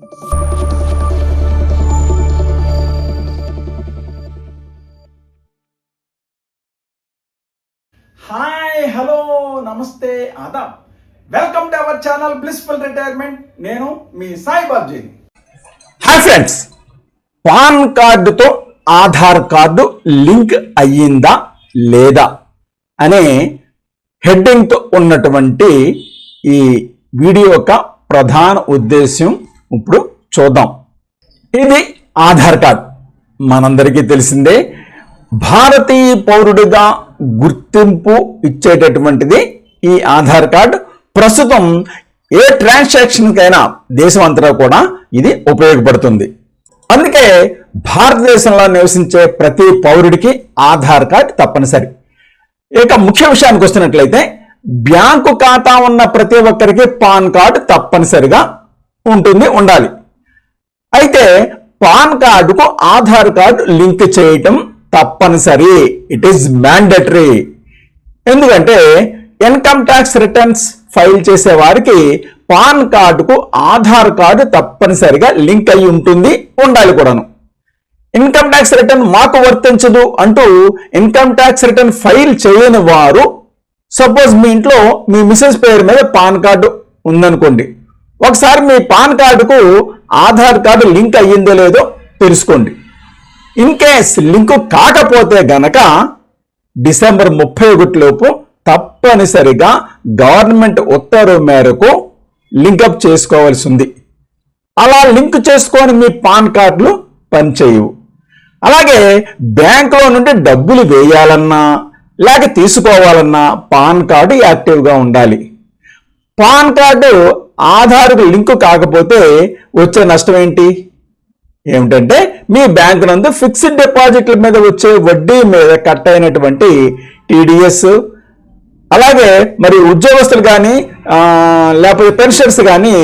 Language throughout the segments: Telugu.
హాయ్, హలో, నమస్తే, ఆదాబ్. Welcome to our channel blissful retirement. నేను మీ Sai Babji. Hi friends, PAN కార్డుతో ఆధార్ కార్డు లింక్ అయ్యిందా లేదా అనే హెడ్డింగ్తో ఉన్నటువంటి ఈ వీడియో యొక్క ప్రధాన ఉద్దేశ్యం ఇప్పుడు చూద్దాం. ఇది ఆధార్ కార్డ్ మనందరికీ తెలిసిందే. భారతీయ పౌరుడిగా గుర్తింపు ఇచ్చేటటువంటిది ఈ ఆధార్ కార్డ్. ప్రస్తుతం ఏ ట్రాన్సాక్షన్కైనా దేశం అంతటా కూడా ఇది ఉపయోగపడుతుంది. అందుకే భారతదేశంలో నివసించే ప్రతి పౌరుడికి ఆధార్ కార్డ్ తప్పనిసరి. ఇక ముఖ్య విషయానికి వస్తున్నట్లయితే బ్యాంకు ఖాతా ఉన్న ప్రతి ఒక్కరికి పాన్ కార్డు తప్పనిసరిగా ఉండాలి. అయితే పాన్ కార్డుకు ఆధార్ కార్డు లింక్ చేయటం తప్పనిసరి. It is mandatory. ఎందుకంటే ఇన్కమ్ ట్యాక్స్ రిటర్న్స్ ఫైల్ చేసే వారికి పాన్ కార్డుకు ఆధార్ కార్డు తప్పనిసరిగా లింక్ అయి ఉండాలి కూడాను. ఇన్కమ్ ట్యాక్స్ రిటర్న్ మాకు వర్తించదు అంటూ ఇన్కమ్ ట్యాక్స్ రిటర్న్ ఫైల్ చేయని వారు, సపోజ్ మీ ఇంట్లో మీ మిసెస్ పేరు మీద పాన్ కార్డు ఉందనుకోండి, ఒకసారి మీ పాన్ కార్డుకు ఆధార్ కార్డు లింక్ అయ్యిందో లేదో తెలుసుకోండి. ఇన్ కేస్ లింకు కాకపోతే గనక డిసెంబర్ 31 లోపు తప్పనిసరిగా గవర్నమెంట్ ఉత్తర్వు మేరకు లింకప్ చేసుకోవాల్సి ఉంది. అలా లింక్ చేసుకొని మీ పాన్ కార్డులు పనిచేయవు. అలాగే బ్యాంకులో నుండి డబ్బులు వేయాలన్నా లేక తీసుకోవాలన్నా పాన్ కార్డు యాక్టివ్గా ఉండాలి. పాన్ కార్డు ఆధార్కు లింకు కాకపోతే వచ్చే నష్టం ఏమిటంటే మీ బ్యాంకు నందు ఫిక్స్డ్ డిపాజిట్ల మీద వచ్చే వడ్డీ మీద కట్ అయినటువంటి టీడీఎస్, అలాగే మరి ఉద్యోగస్తులు కానీ లేకపోతే పెన్షన్స్ కానీ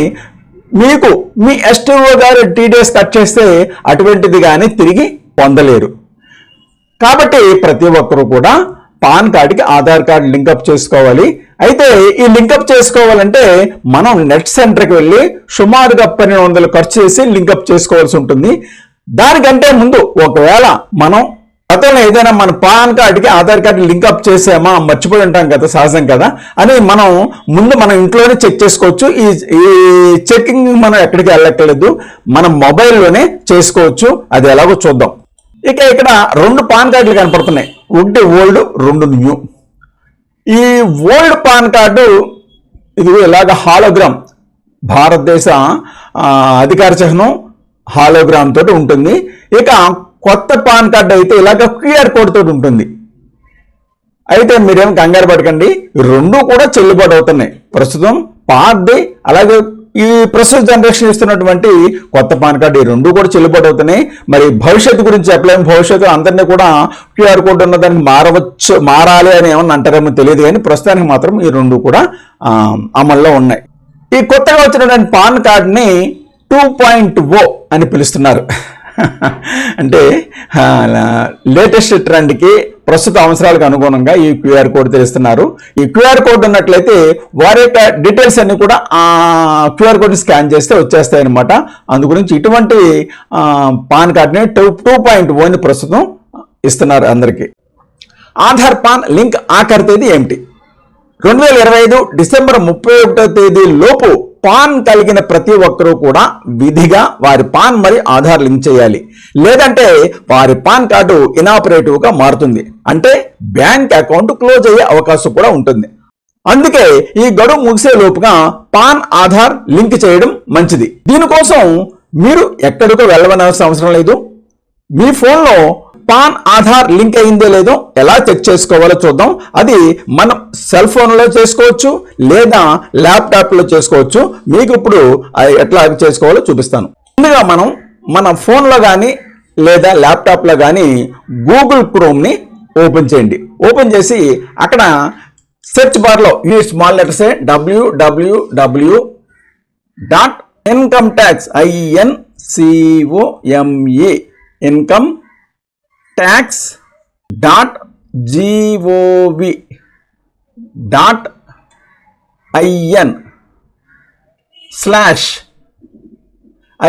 మీకు మీ ఎస్టీఓ గారు టీడీఎస్ కట్ చేస్తే అటువంటిది కానీ తిరిగి పొందలేరు. కాబట్టి ప్రతి ఒక్కరూ కూడా పాన్ కార్డుకి ఆధార్ కార్డు లింకప్ చేసుకోవాలి. అయితే ఈ లింకప్ చేసుకోవాలంటే మనం నెట్ సెంటర్కి వెళ్ళి సుమారుగా 1200 ఖర్చు చేసి లింకప్ చేసుకోవాల్సి ఉంటుంది. దానికంటే ముందు ఒకవేళ మనం గతంలో ఏదైనా మన పాన్ కార్డుకి ఆధార్ కార్డు లింకప్ చేసామా, మర్చిపోయి ఉంటాం కదా, సహజం కదా అని మనం ఇంట్లోనే చెక్ చేసుకోవచ్చు. ఈ చెకింగ్ మనం ఎక్కడికి వెళ్ళక్కర్లేదు, మనం మొబైల్లోనే చేసుకోవచ్చు. అది ఎలాగో చూద్దాం. ఇక ఇక్కడ 2 పాన్ కార్డులు కనపడుతున్నాయి. ఒకటి ఓల్డ్, 2 న్యూ. ఈ ఓల్డ్ పాన్ కార్డు ఇది ఇలాగ హాలోగ్రామ్, భారతదేశ అధికార చిహ్నం హాలోగ్రామ్ తోటి ఉంటుంది. ఇక కొత్త పాన్ కార్డు అయితే ఇలాగ క్యూఆర్ కోడ్ తోటి ఉంటుంది. అయితే మీరేం కంగారు పడకండి, 2 కూడా చెల్లుబాటు అవుతున్నాయి. ప్రస్తుతం పాతది అలాగే ఈ ప్రస్తుత జనరేషన్ ఇస్తున్నటువంటి కొత్త పాన్ కార్డు, ఈ 2 కూడా చెల్లుబాటు అవుతున్నాయి. మరి భవిష్యత్తు గురించి చెప్పలేము. భవిష్యత్తు అందరినీ కూడా క్యూఆర్ కోడ్ ఉన్నదానికి మారాలి అని ఏమన్నా అంటారేమో తెలియదు, కానీ ప్రస్తుతానికి మాత్రం ఈ 2 కూడా అమల్లో ఉన్నాయి. ఈ కొత్తగా వచ్చినటువంటి పాన్ కార్డుని 2.0 అని పిలుస్తున్నారు. అంటే లేటెస్ట్ ట్రెండ్కి ప్రస్తుత అవసరాలకు అనుగుణంగా ఈ క్యూఆర్ కోడ్ తెలుస్తున్నారు. ఈ క్యూఆర్ కోడ్ ఉన్నట్లయితే వారి యొక్క డీటెయిల్స్ అన్ని కూడా ఆ క్యూఆర్ కోడ్ని స్కాన్ చేస్తే వచ్చేస్తాయి అనమాట. అందుగురించి ఇటువంటి పాన్ కార్డ్ని 2.0 ప్రస్తుతం ఇస్తున్నారు అందరికీ. ఆధార్ పాన్ లింక్ ఆఖరి తేదీ ఏమిటి? 2025 డిసెంబర్ 31వ తేదీ లోపు పాన్ కలిగిన ప్రతి ఒక్కరూ కూడా విధిగా వారి పాన్ మరి ఆధార్ లింక్ చేయాలి. లేదంటే వారి పాన్ కార్డు ఇనాపరేటివ్గా మారుతుంది. అంటే బ్యాంక్ అకౌంట్ క్లోజ్ అయ్యే అవకాశం కూడా ఉంటుంది. అందుకే ఈ గడువు ముగిసే లోపుగా పాన్ ఆధార్ లింక్ చేయడం మంచిది. దీనికోసం మీరు ఎక్కడికో వెళ్ళవలసిన అవసరం లేదు. మీ ఫోన్లో పాన్ ఆధార్ లింక్ అయిందో లేదో ఎలా చెక్ చేసుకోవాలో చూద్దాం. అది మనం సెల్ ఫోన్లో చేసుకోవచ్చు లేదా ల్యాప్టాప్లో చేసుకోవచ్చు. మీకు ఇప్పుడు ఎట్లా చేసుకోవాలో చూపిస్తాను. ముందుగా మనం మన ఫోన్లో కానీ లేదా ల్యాప్టాప్లో కానీ గూగుల్ క్రోమ్ని ఓపెన్ చేయండి. ఓపెన్ చేసి అక్కడ సెర్చ్ బార్లో ఈ స్మాల్ లెటర్సే www.incometax income tax.gov.in/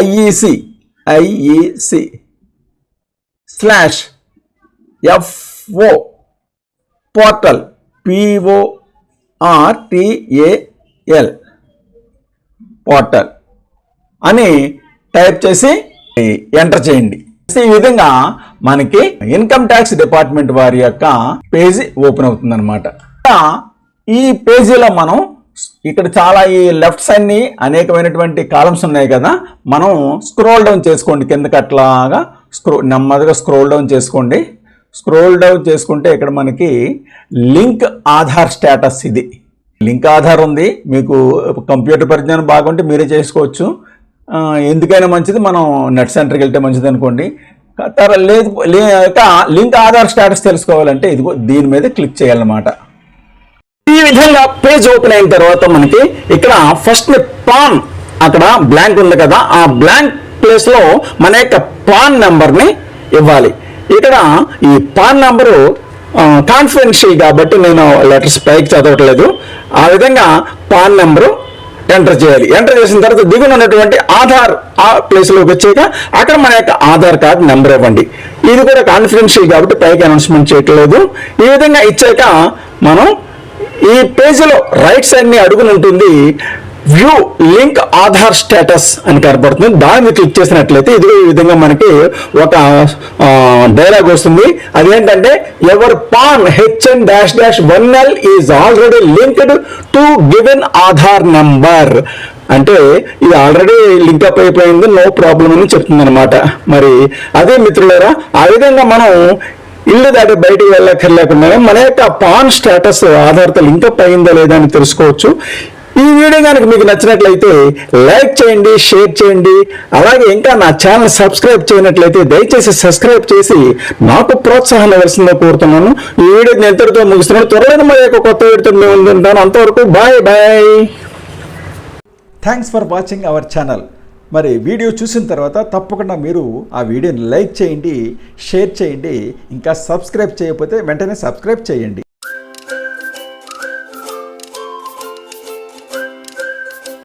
IEC /FO portal PORTAL portal అని టైప్ చేసి ఎంటర్ చేయండి. ఈ విధంగా మనకి ఇన్కమ్ ట్యాక్స్ డిపార్ట్మెంట్ వారి యొక్క పేజీ ఓపెన్ అవుతుంది అనమాట. ఈ పేజీలో మనం ఇక్కడ చాలా ఈ లెఫ్ట్ సైడ్ ని అనేకమైనటువంటి కాలమ్స్ ఉన్నాయి కదా, మనం స్క్రోల్ డౌన్ చేసుకోండి కిందకి అట్లాగా నెమ్మదిగా స్క్రోల్ డౌన్ చేసుకోండి. స్క్రోల్ డౌన్ చేసుకుంటే ఇక్కడ మనకి లింక్ ఆధార్ స్టేటస్, ఇది లింక్ ఆధార్ ఉంది. మీకు కంప్యూటర్ పరిజ్ఞానం బాగుంటే మీరే చేసుకోవచ్చు, ఎందుకైనా మంచిది. మనం నెట్ సెంటర్కి వెళ్తే మంచిది అనుకోండి. లేదు లింక్ ఆధార్ స్టేటస్ తెలుసుకోవాలంటే ఇదిగో దీని మీద క్లిక్ చేయాలన్నమాట. ఈ విధంగా పేజ్ ఓపెన్ అయిన తర్వాత మనకి ఇక్కడ ఫస్ట్ పాన్ అక్కడ బ్లాంక్ ఉంది కదా, ఆ బ్లాంక్ ప్లేస్ లో మన యొక్క పాన్ నెంబర్ని ఇవ్వాలి. ఇక్కడ ఈ పాన్ నెంబరు కాన్ఫిడెన్షియల్ కాబట్టి నేను లెటర్స్ పైకి చదవట్లేదు. ఆ విధంగా పాన్ నెంబరు ఎంటర్ చేయాలి. ఎంటర్ చేసిన తర్వాత దిగున ఉన్నటువంటి ఆధార్ ఆ ప్లేస్లోకి వచ్చాక అక్కడ మన యొక్క ఆధార్ కార్డ్ నెంబర్ ఇవ్వండి. ఇది కూడా కాన్ఫిడెన్షియల్ కాబట్టి పైకి అనౌన్స్మెంట్ చేయట్లేదు. ఈ విధంగా ఇచ్చాక మనం ఈ పేజీలో రైట్ సైడ్ ని అడుగుని ఉంటుంది వ్యూ లింక్ ఆధార్ స్టేటస్ అని కనపడుతుంది. దాని మీద క్లిక్ చేసినట్లయితే ఇది ఈ విధంగా మనకి ఒక డైలాగ్ వస్తుంది. అదేంటంటే ever pan HN-1L is already linked to given Aadhaar number, అంటే ఇది ఆల్రెడీ లింక్అప్ అయిపోయింది, నో ప్రాబ్లం అని చెప్తుంది అనమాట. మరి అదే మిత్రులారా, ఆ విధంగా మనం ఇల్లు దాటి బయటికి వెళ్ళక్కర్లేకుండా మన యొక్క పాన్ స్టేటస్ ఆధార్తో లింకప్ అయిందా లేదా అని తెలుసుకోవచ్చు. ఈ వీడియో కనుక మీకు నచ్చినట్లయితే లైక్ చేయండి, షేర్ చేయండి. అలాగే ఇంకా నా ఛానల్ సబ్స్క్రైబ్ చేయనట్లయితే దయచేసి సబ్స్క్రైబ్ చేసి నాకు ప్రోత్సాహం ఇవ్వాల్సిందిగా కోరుతున్నాను. ఈ వీడియో నేను ఎంతటితో ముగిస్తున్నాను. త్వరలో మరి యొక్క కొత్త వీడియోతో మేము ఉంటాను. అంతవరకు bye bye. Thanks for watching our channel. మరి వీడియో చూసిన తర్వాత తప్పకుండా మీరు ఆ వీడియోని లైక్ చేయండి, షేర్ చేయండి. ఇంకా సబ్స్క్రైబ్ చేయకపోతే వెంటనే సబ్స్క్రైబ్ చేయండి.